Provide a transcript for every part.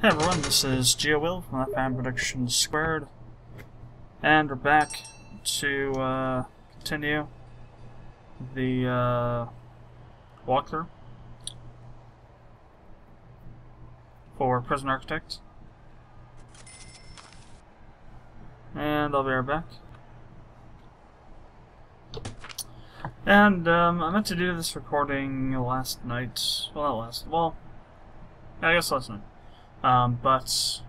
Hey everyone, this is Will from Productions², and we're back to continue the walkthrough for Prison Architect. And I'll be right back. And I meant to do this recording last night. Well, not last. Well, I guess last night. But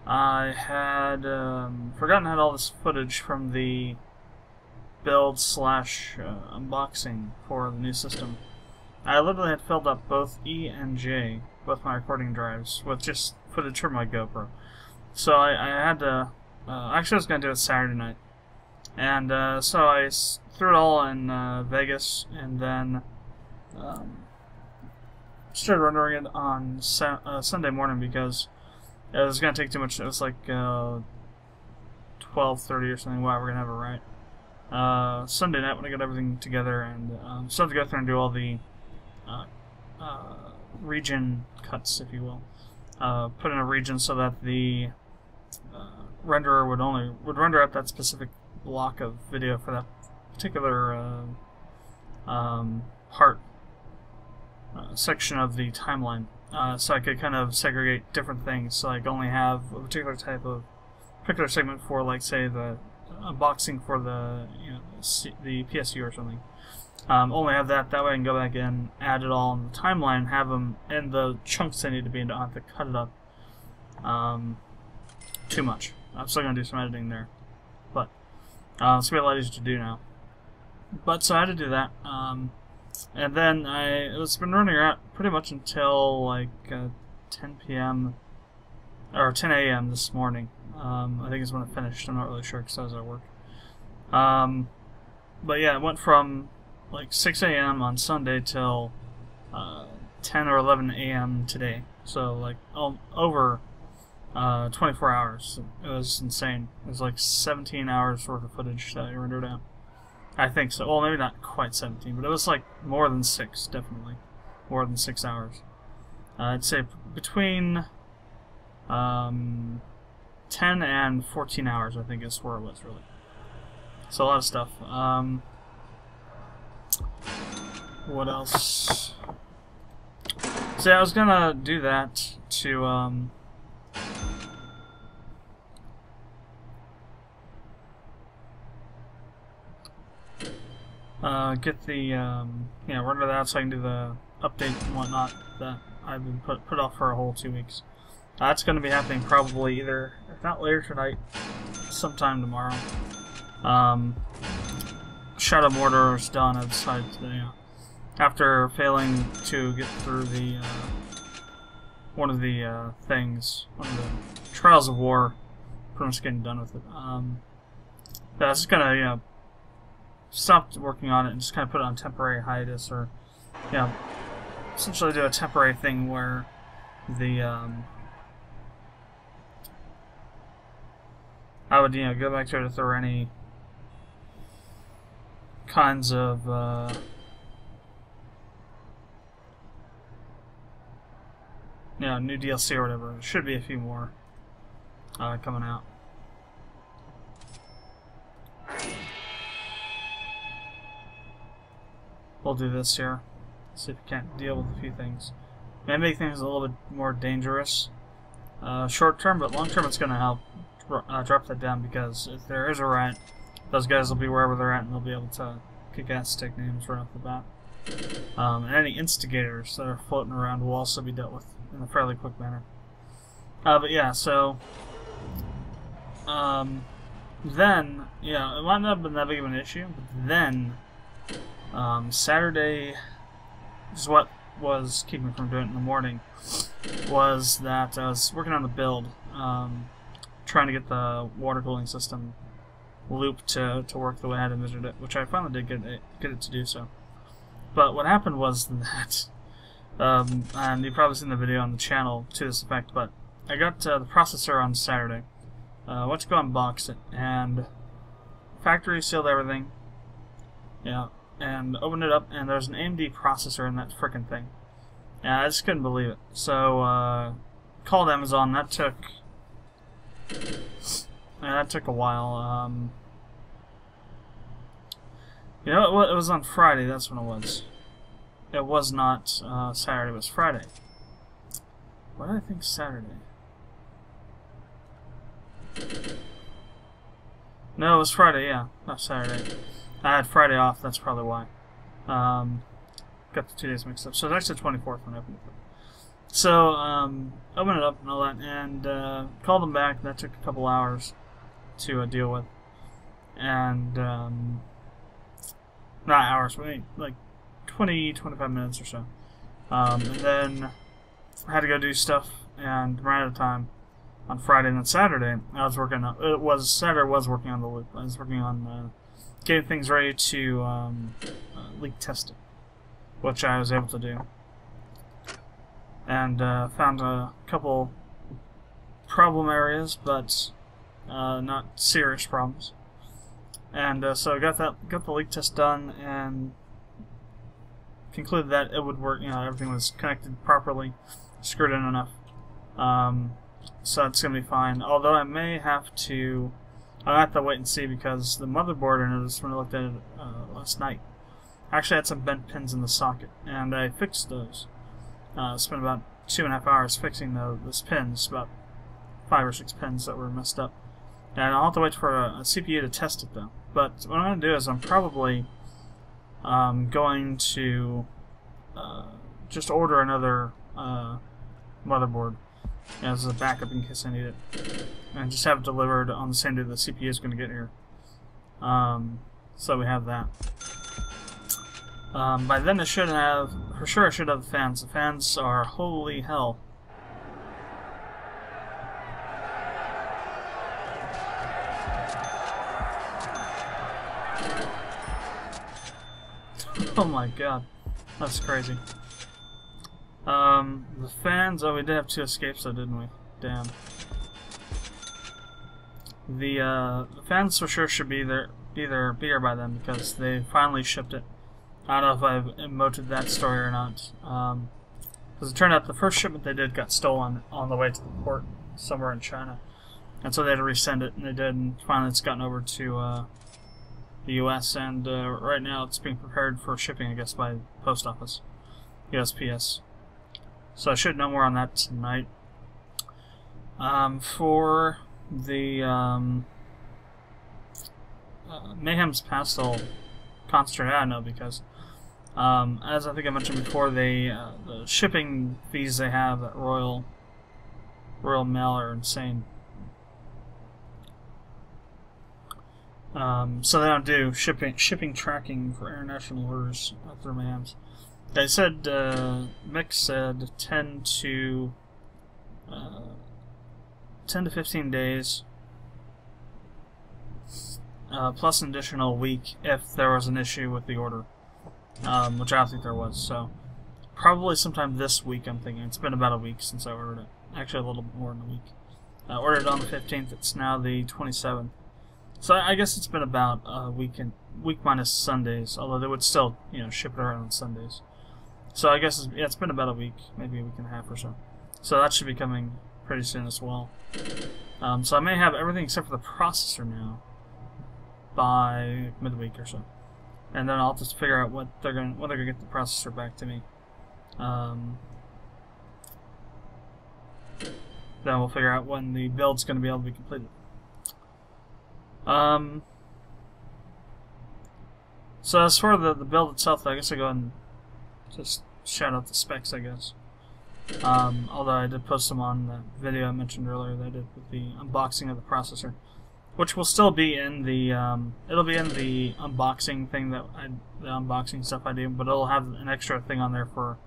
I had forgotten I had all this footage from the build / unboxing for the new system. I literally had filled up both E and J, both my recording drives, with just footage from my GoPro. So I had to, actually I was going to do it Saturday night. And so I threw it all in Vegas, and then started rendering it on Sunday morning because it was going to take too much. It was like 12:30 or something. Wow, we're going to have it right. Sunday night when I got everything together, and started to go through and do all the region cuts, if you will. Put in a region so that the renderer would render up that specific block of video for that particular part. Section of the timeline, so I could kind of segregate different things. So like only have a particular segment for, like, say, the unboxing for the the PSU or something. Only have that way I can go back in, add it all in the timeline, have them in the chunks they need to be in. I don't have to cut it up too much. I'm still gonna do some editing there, but it's gonna be a lot easier to do now. But so I had to do that. And then it's been running out pretty much until like 10 p.m. or 10 a.m. this morning. I think is when it finished. I'm not really sure because I was at work. But yeah, it went from like 6 a.m. on Sunday till 10 or 11 a.m. today. So like over 24 hours. It was insane. It was like 17 hours worth of footage that I rendered out. I think so. Well, maybe not quite 17, but it was like more than 6, definitely. More than 6 hours. I'd say between 10 and 14 hours, I think, is where it was, really. So a lot of stuff. What else? So yeah, I was gonna do that to get the render that so I can do the update and whatnot that I've been put off for a whole 2 weeks. That's going to be happening probably either, if not later tonight, sometime tomorrow. Shadow Mortar is done. I decided to, after failing to get through the one of the Trials of War, pretty much getting done with it. That's gonna stopped working on it and just kind of put it on temporary hiatus, or essentially do a temporary thing where the I would go back to it if there were any kinds of new DLC or whatever. There should be a few more coming out. We'll do this here. See if we can't deal with a few things. May make things a little bit more dangerous short term, but long term it's going to help drop that down, because if there is a riot, those guys will be wherever they're at and they'll be able to kick ass, take names right off the bat. And any instigators that are floating around will also be dealt with in a fairly quick manner. But yeah, so then it might not have been that big of an issue, but then Saturday is what was keeping me from doing it in the morning, was that I was working on the build, trying to get the water cooling system loop to work the way I had envisioned it, which I finally did get it to do so. But what happened was that, and you've probably seen the video on the channel to this effect, but I got the processor on Saturday, went to go unbox it, and factory sealed everything, and opened it up, and there's an AMD processor in that frickin' thing. Yeah, I just couldn't believe it. So, called Amazon. That took a while. You know, it was on Friday. That's when it was. It was not Saturday. It was Friday. Why did I think Saturday? No, it was Friday. Yeah, not Saturday. I had Friday off. That's probably why. Got the 2 days mixed up. So it's actually the 24th when I opened it. So, opened it up and all that, and called them back. That took a couple hours to deal with. And, not hours, but like 20, 25 minutes or so. And then I had to go do stuff and ran out of time on Friday, and then Saturday I was working on, Saturday I was working on the loop. I was working on getting things ready to leak test it, which I was able to do. And found a couple problem areas, but not serious problems. And so I got the leak test done, and concluded that it would work. You know, everything was connected properly, screwed in enough. So it's gonna be fine. Although I may have to, I'll have to wait and see, because the motherboard, I noticed when I looked at it last night, actually had some bent pins in the socket, and I fixed those. Spent about 2.5 hours fixing those pins, about 5 or 6 pins that were messed up. And I'll have to wait for a CPU to test it though. But what I'm going to do is I'm probably going to just order another motherboard as a backup in case I need it, and just have it delivered on the same day the CPU is going to get here. So we have that. By then I should have, for sure I should have the fans. The fans are holy hell. Oh my god, that's crazy. The fans, oh, we did have 2 escapes though, didn't we? Damn. The fans for sure should be here by then, because they finally shipped it. I don't know if I've emoted that story or not. Because it turned out the first shipment they did got stolen on the way to the port somewhere in China. And so they had to resend it, and they did, and finally it's gotten over to the US, and right now it's being prepared for shipping, I guess, by the post office, USPS. So I should know more on that tonight. For the Mayhem's Pastel concentrate, I don't know, because as I think I mentioned before, the shipping fees they have at Royal Mail are insane. So they don't do shipping tracking for international orders through Mayhem's. They said, Mick said 10 to 15 days, plus an additional week if there was an issue with the order, which I don't think there was. So probably sometime this week, I'm thinking. It's been about a week since I ordered it. Actually, a little bit more than a week. I ordered it on the 15th. It's now the 27th. So I guess it's been about a week minus Sundays, although they would still, you know, ship it around on Sundays. So I guess it's been about a week, maybe a week and a half or so. So that should be coming pretty soon as well. So I may have everything except for the processor now by midweek or so, and then I'll just figure out when they're gonna get the processor back to me. Then we'll figure out when the build's gonna be able to be completed. So as for the build itself, I guess I go ahead and just shout out the specs, I guess. Although I did post them on the video I mentioned earlier that I did with the unboxing of the processor, which will still be in the it'll be in the unboxing thing the unboxing stuff I do, but it'll have an extra thing on there for,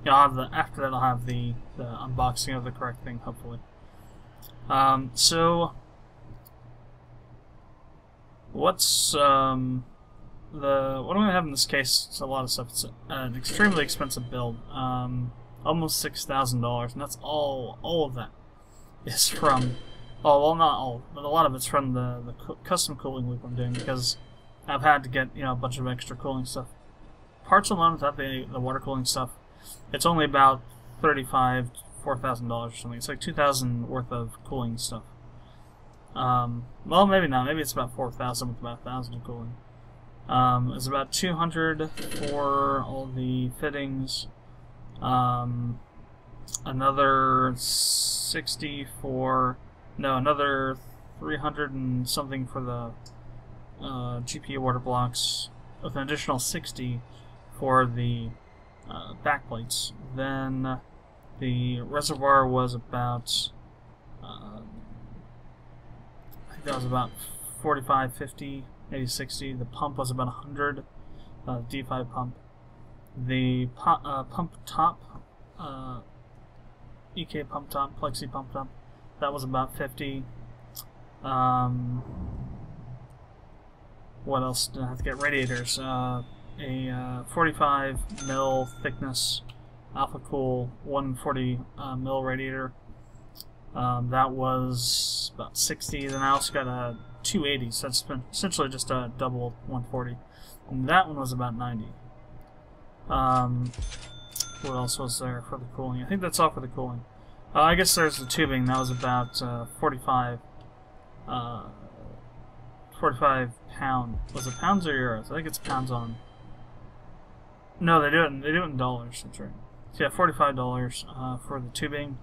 you know, after that I'll have the unboxing of the correct thing, hopefully. So what's what do I have in this case? It's a lot of stuff. It's an extremely expensive build, almost $6,000, and that's all of that is from, oh well, not all, but a lot of it's from the custom cooling loop I'm doing, because I've had to get, you know, a bunch of extra cooling stuff. Parts alone without the water cooling stuff it's only about $4,000 or something. It's like $2,000 worth of cooling stuff. Well, maybe not. Maybe it's about $4,000 with about $1,000 of cooling. It's about $200 for all the fittings. Another 60 for another 300 and something for the GPU water blocks, with an additional 60 for the backplates. Then the reservoir was about I think that was about 45, 50, maybe 60. The pump was about 100, D5 pump. The pump top, EK pump top, Plexi pump top, that was about 50. What else did I have to get? Radiators. A 45 mil thickness Alpha Cool 140 mil radiator. That was about 60. Then I also got a 280, so that's essentially just a double 140. And that one was about 90. What else was there for the cooling? I think that's all for the cooling. I guess there's the tubing. That was about 45 pound. Was it pounds or euros? I think it's pounds on. No, they do it in dollars. That's right. So yeah, $45 for the tubing.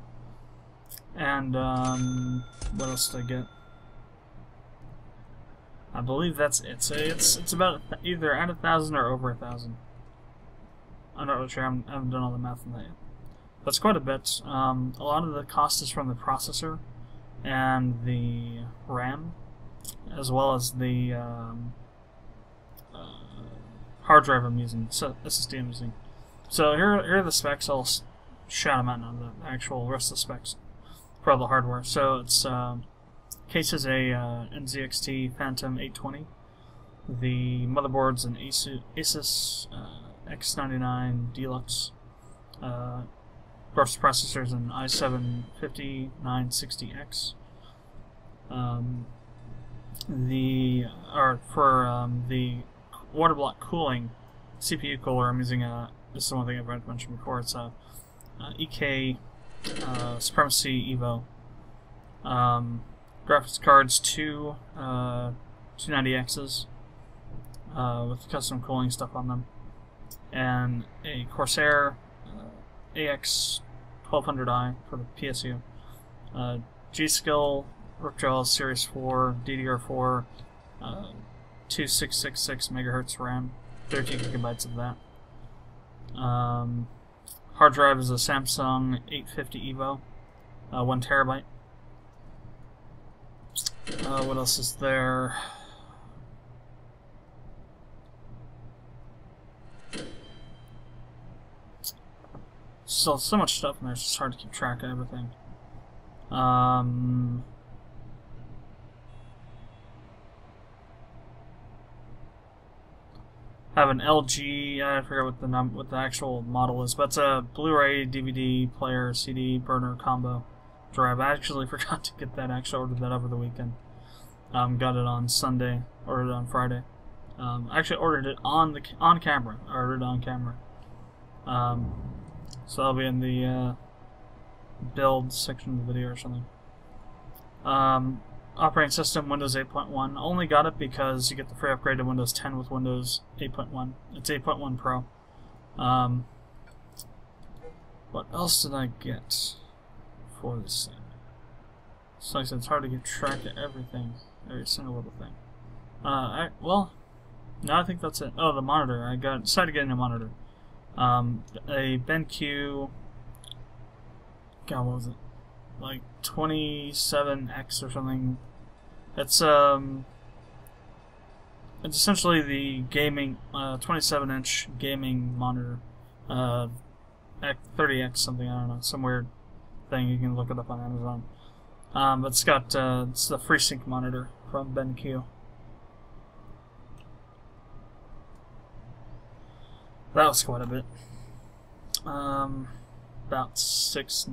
And what else did I get? I believe that's it. So it's about either at 1,000 or over 1,000. I'm not really sure. I haven't done all the math on that yet. That's quite a bit. A lot of the cost is from the processor and the RAM, as well as the hard drive I'm using, SSD I'm using. So here are the specs. I'll shout them out now, the actual rest of the specs for all the hardware. So it's case is a NZXT Phantom 820. The motherboard's an Asus X99 Deluxe. Graphics processor's an i7-5960X. The water block cooling CPU cooler, I'm using this is one thing I've mentioned before. It's a EK Supremacy Evo. Graphics cards, two 290Xs with custom cooling stuff on them, and a Corsair AX 1200i for the PSU. G-Skill Ripjaw Series 4 DDR4 2666 megahertz RAM, 13 gigabytes of that. Hard drive is a Samsung 850 Evo, 1 terabyte. What else is there? So much stuff in there, it's just hard to keep track of everything. I have an LG, I forget what the actual model is, but it's a Blu-ray, DVD player, CD burner combo drive. I actually forgot to get that. I actually ordered that over the weekend. Got it on Sunday, ordered it on Friday. I actually ordered it on camera. I ordered it on camera. So that'll be in the build section of the video or something. Operating system, Windows 8.1. Only got it because you get the free upgrade to Windows 10 with Windows 8.1. It's 8.1 Pro. What else did I get for this thing? So like I said, it's hard to keep track of everything, every single little thing. Well, no, I think that's it. Oh, the monitor. I decided to get a new monitor. A BenQ. God, what was it? Like 27X or something. It's essentially the gaming 27-inch gaming monitor. 30X something, I don't know, some weird thing. You can look it up on Amazon. But it's got it's the FreeSync monitor from BenQ. That was quite a bit. About six. I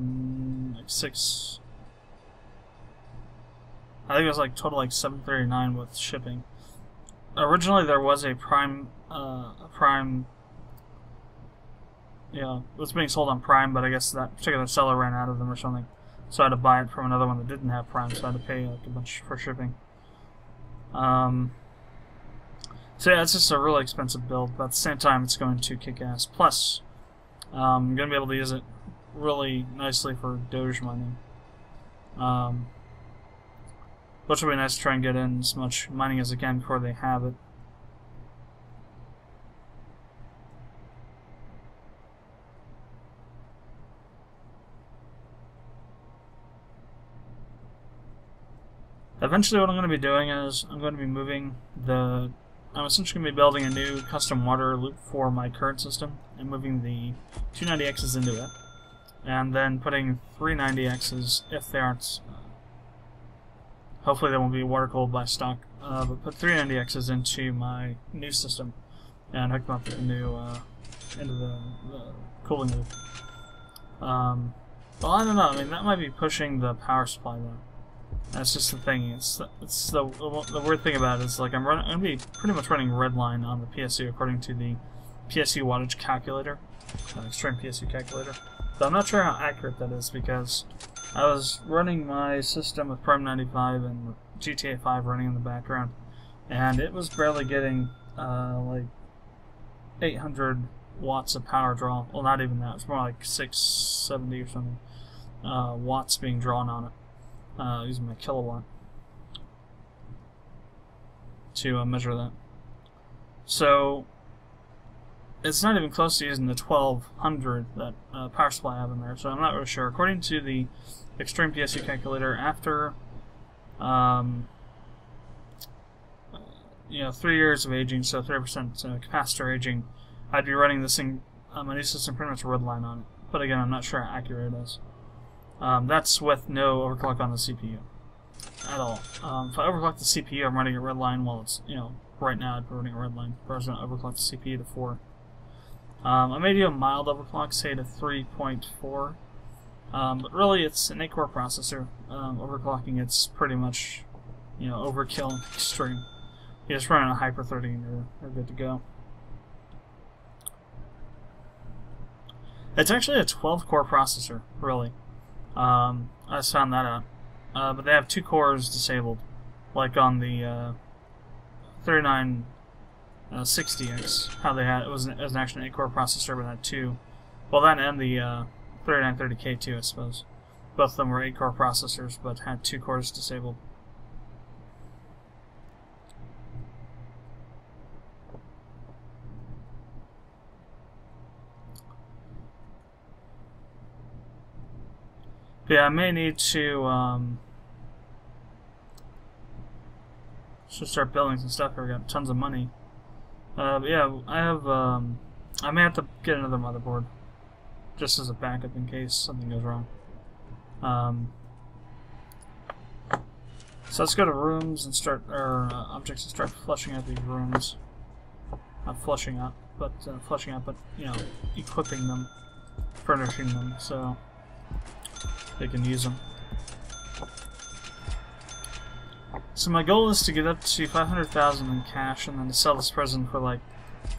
think it was like total like $739 with shipping. Originally there was a Prime you know, it was being sold on Prime, but I guess that particular seller ran out of them or something. So I had to buy it from another one that didn't have Prime, so I had to pay like a bunch for shipping. So yeah, it's just a really expensive build, but at the same time it's going to kick ass. Plus, I'm going to be able to use it really nicely for Doge mining. Which will be nice to try and get in as much mining as I can before they have it. Eventually what I'm going to be doing is I'm going to be moving the... I'm essentially going to be building a new custom water loop for my current system and moving the 290Xs into it. And then putting 390Xs, if they aren't... hopefully they won't be water cooled by stock, but put 390Xs into my new system and hook them up with the new, into the cooling loop. Well, I don't know, I mean, that might be pushing the power supply though. That's just the thing. It's the weird thing about it is like I'm gonna be pretty much running redline on the PSU according to the PSU wattage calculator, extreme PSU calculator. But I'm not sure how accurate that is because I was running my system with Prime 95 and GTA 5 running in the background, and it was barely getting like 800 watts of power draw. Well, not even that. It's more like 670 or something watts being drawn on it. Using my kilowatt to measure that. So it's not even close to using the 1200 that power supply I have in there, so I'm not really sure. According to the extreme PSU calculator, after 3 years of aging, so 30% capacitor aging, I'd be running this thing, my new system, pretty much redline on it. But again, I'm not sure how accurate it is. That's with no overclock on the CPU at all. If I overclock the CPU, I'm running a redline while it's, right now I'd be running a redline. If I was going to overclock the CPU to 4. I may do a mild overclock, say to 3.4, but really it's an 8-core processor. Overclocking, it's pretty much, overkill and extreme. You just run on a hyper-30 and you're good to go. It's actually a 12-core processor, really. I just found that out. But they have 2 cores disabled, like on the 3960X. How they had it was an actual 8-core processor, but had 2. Well, that and the 3930K too, I suppose. Both of them were 8-core processors, but had 2 cores disabled. Yeah, I may need to should start building some stuff here. We got tons of money. But yeah, I have I may have to get another motherboard just as a backup in case something goes wrong. So let's go to rooms and start objects and start flushing out these rooms. Not flushing out, but equipping them, furnishing them so they can use them. So my goal is to get up to 500,000 in cash and then to sell this present for like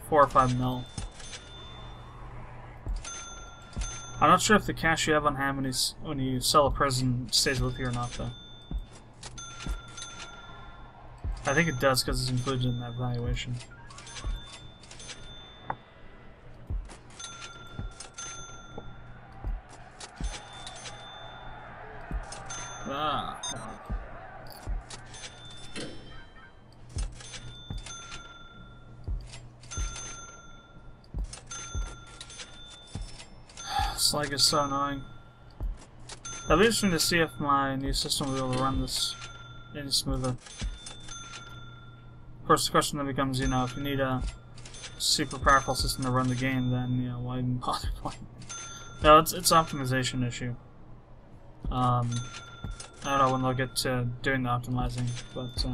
4 or 5 mil. I'm not sure if the cash you have on hand when you sell a present stays with you or not though. I think it does because it's included in that valuation. This lag is so annoying. That leaves me to see if my new system will be able to run this any smoother. Of course, the question then becomes, if you need a super powerful system to run the game, then, why even bother playing? No, it's an optimization issue. I don't know when they'll get to doing the optimizing, but,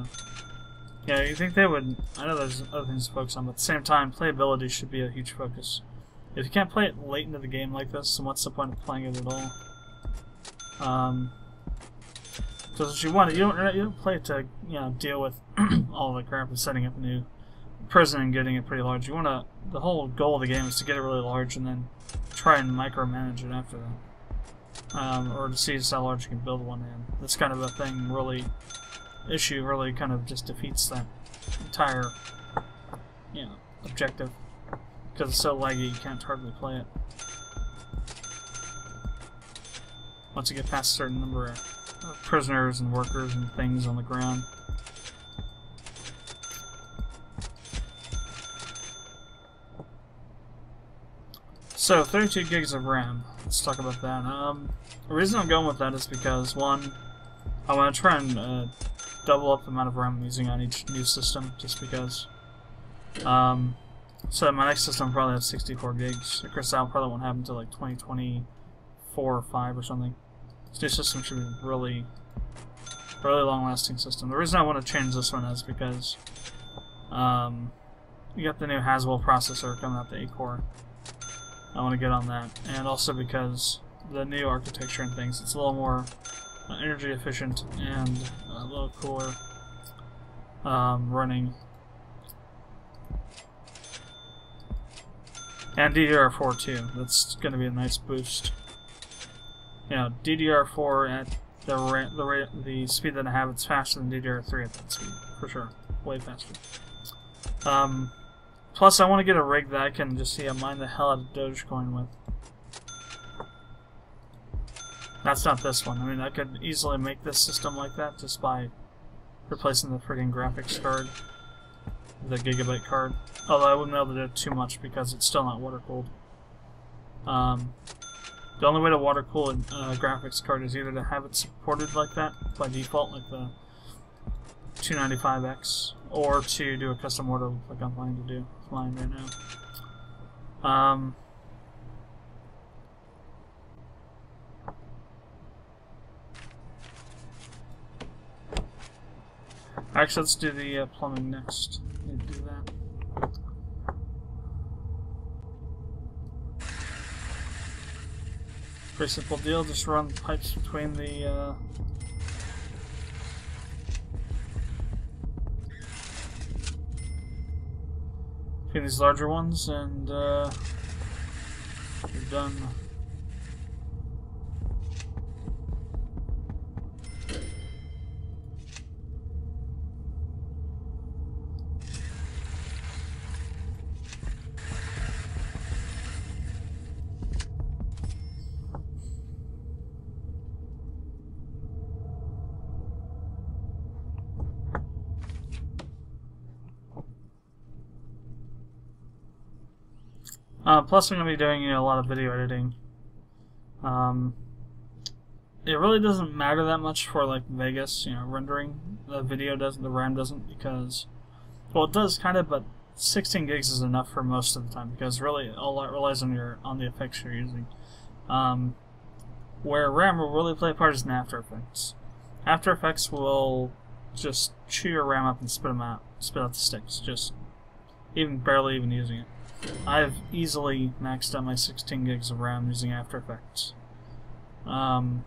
yeah, you think they would... I know there's other things to focus on, but at the same time, playability should be a huge focus. If you can't play it late into the game like this, then what's the point of playing it at all? Because what you want, you don't play it to deal with all the crap of setting up a new prison and getting it pretty large. You want the whole goal of the game is to get it really large and then try and micromanage it after that. Or to see just how large you can build one in. This kind of a thing really kind of just defeats that entire, you know, objective. Because it's so laggy, you can't hardly play it. Once you get past a certain number of prisoners and workers and things on the ground. So, 32 gigs of RAM. Let's talk about that. The reason I'm going with that is because, one, I want to try and double up the amount of RAM I'm using on each new system, just because. So my next system will probably have 64 gigs. Of course, that probably won't happen until like 2024 or 5 or something. This new system should be really long-lasting system. The reason I want to change this one is because you got the new Haswell processor coming out, the 8-core. I want to get on that, and also because the new architecture and things, it's a little more energy efficient and a little cooler running. And DDR4 too. That's going to be a nice boost. You know, DDR4 at the speed that I have, it's faster than DDR3 at that speed, for sure. Way faster. Plus, I want to get a rig that I can just mine the hell out of Dogecoin with. That's not this one. I mean, I could easily make this system like that just by replacing the friggin' graphics card, the gigabyte card. Although I wouldn't be able to do it too much because it's still not water cooled. The only way to water cool a graphics card is either to have it supported like that by default, like the 295X, or to do a custom order like I'm planning to do with mine right now. Actually, let's do the plumbing next. Need to do that. Pretty simple deal. Just run pipes between the these larger ones, and you're done. Plus, I'm going to be doing a lot of video editing. It really doesn't matter that much for like Vegas, rendering. The video doesn't, the RAM doesn't, because, well, it does kind of, but 16 gigs is enough for most of the time because really all that relies on the effects you're using. Where RAM will really play a part is in After Effects. After Effects will just chew your RAM up and spit out the sticks, just barely even using it. I've easily maxed out my 16 gigs of RAM using After Effects. Probably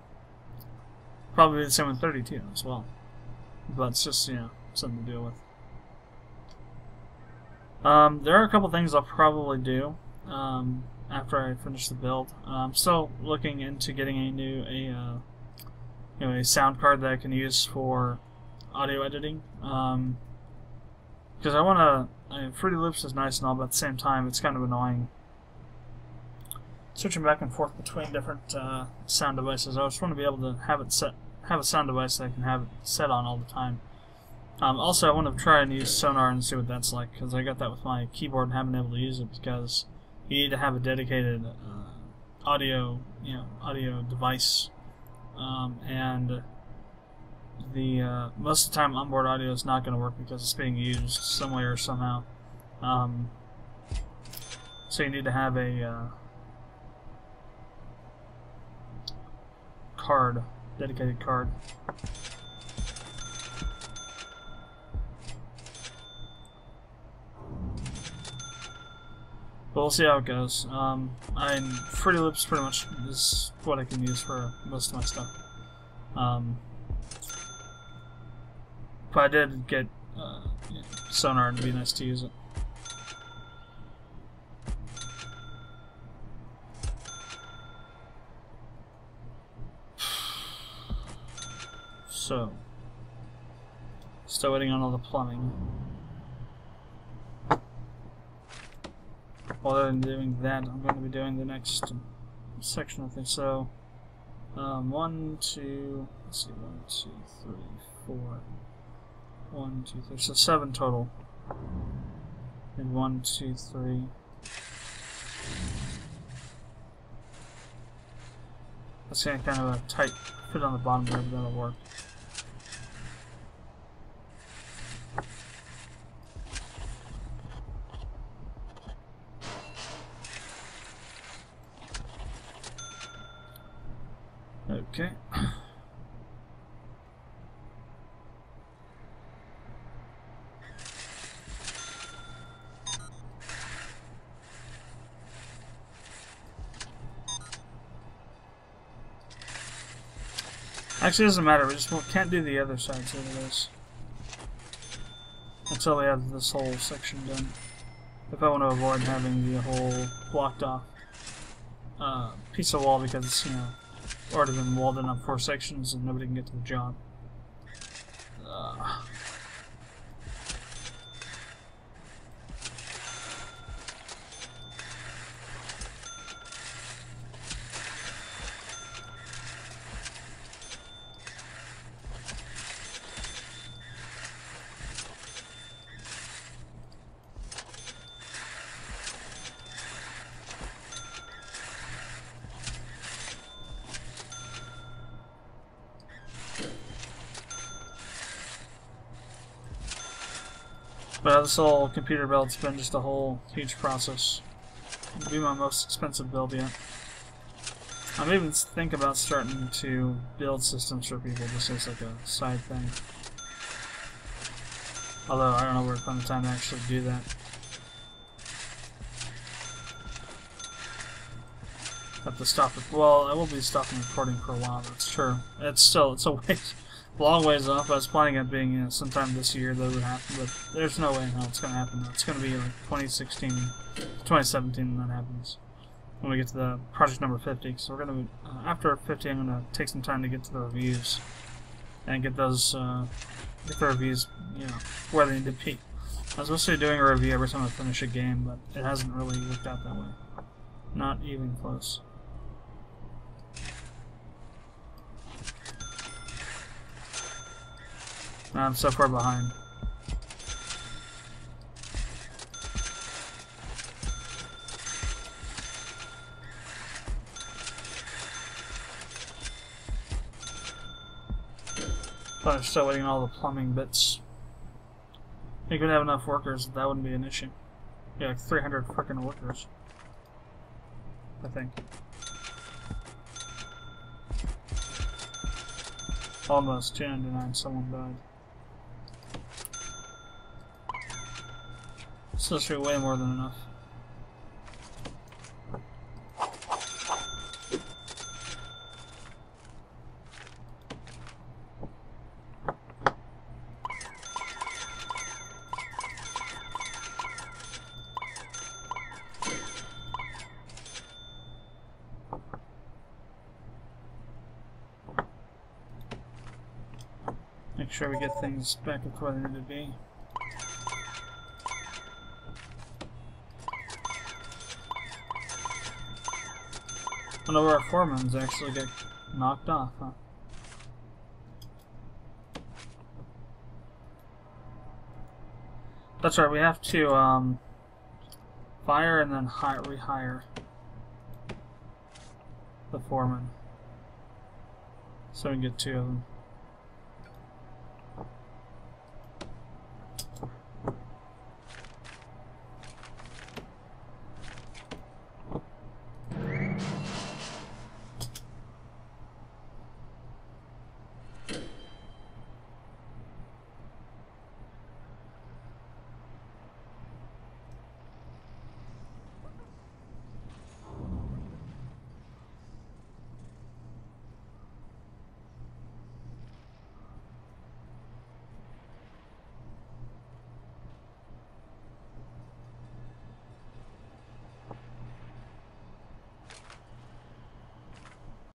the same with 32 as well. But it's just, something to deal with. There are a couple things I'll probably do after I finish the build. I'm still looking into getting a sound card that I can use for audio editing. Because I want to. Fruity Loops is nice and all, but at the same time, it's kind of annoying switching back and forth between different sound devices. I just want to be able to have a sound device that I can have it set on all the time. Also, I want to try and use Sonar and see what that's like, because I got that with my keyboard and haven't been able to use it because you need to have a dedicated audio device, and the most of the time onboard audio is not going to work because it's being used some way or somehow. So you need to have a dedicated card. But we'll see how it goes. Fruity Loops pretty much is what I can use for most of my stuff. But I did get Sonar, and it'd be nice to use it. So, still waiting on all the plumbing. While they're doing that, I'm going to be doing the next section of things. So, 1, 2, let's see, 1, 2, 3, 4, 1, 2, 3, so 7 total. And 1, 2, 3. That's kind of a tight fit on the bottom there, but that'll work. Okay. Actually, it doesn't matter. We just can't do the other side, so it is. Until we have this whole section done. If I want to avoid having the whole blocked off piece of wall, because it's, you know, already been walled in on 4 sections and nobody can get to the job. But this whole computer build's been just a whole huge process. It'll be my most expensive build yet. I'm even thinking about starting to build systems for people just as like a side thing. Although I don't know where to find the time to actually do that. Have to stop it. Well, I will be stopping recording for a while. That's true. It's a ways. Long ways off. I was planning on being, you know, sometime this year that would happen, but there's no way in hell it's going to happen. It's going to be like 2016, 2017 when that happens. When we get to the project number 50. So we're going to, after 50, I'm going to take some time to get to the reviews and get those, get the reviews, you know, where they need to be. I was supposed to be doing a review every time I finish a game, but it hasn't really worked out that way. Not even close. I'm so far behind. But I'm still waiting on all the plumbing bits. I think we'd have enough workers, that wouldn't be an issue. Yeah, like 300 frickin' workers. I think. Almost 299, someone died. So this should be way more than enough. Make sure we get things back up where they need to be. One of our foremans actually get knocked off, huh? That's right, we have to fire and then rehire the foreman. So we can get 2 of them.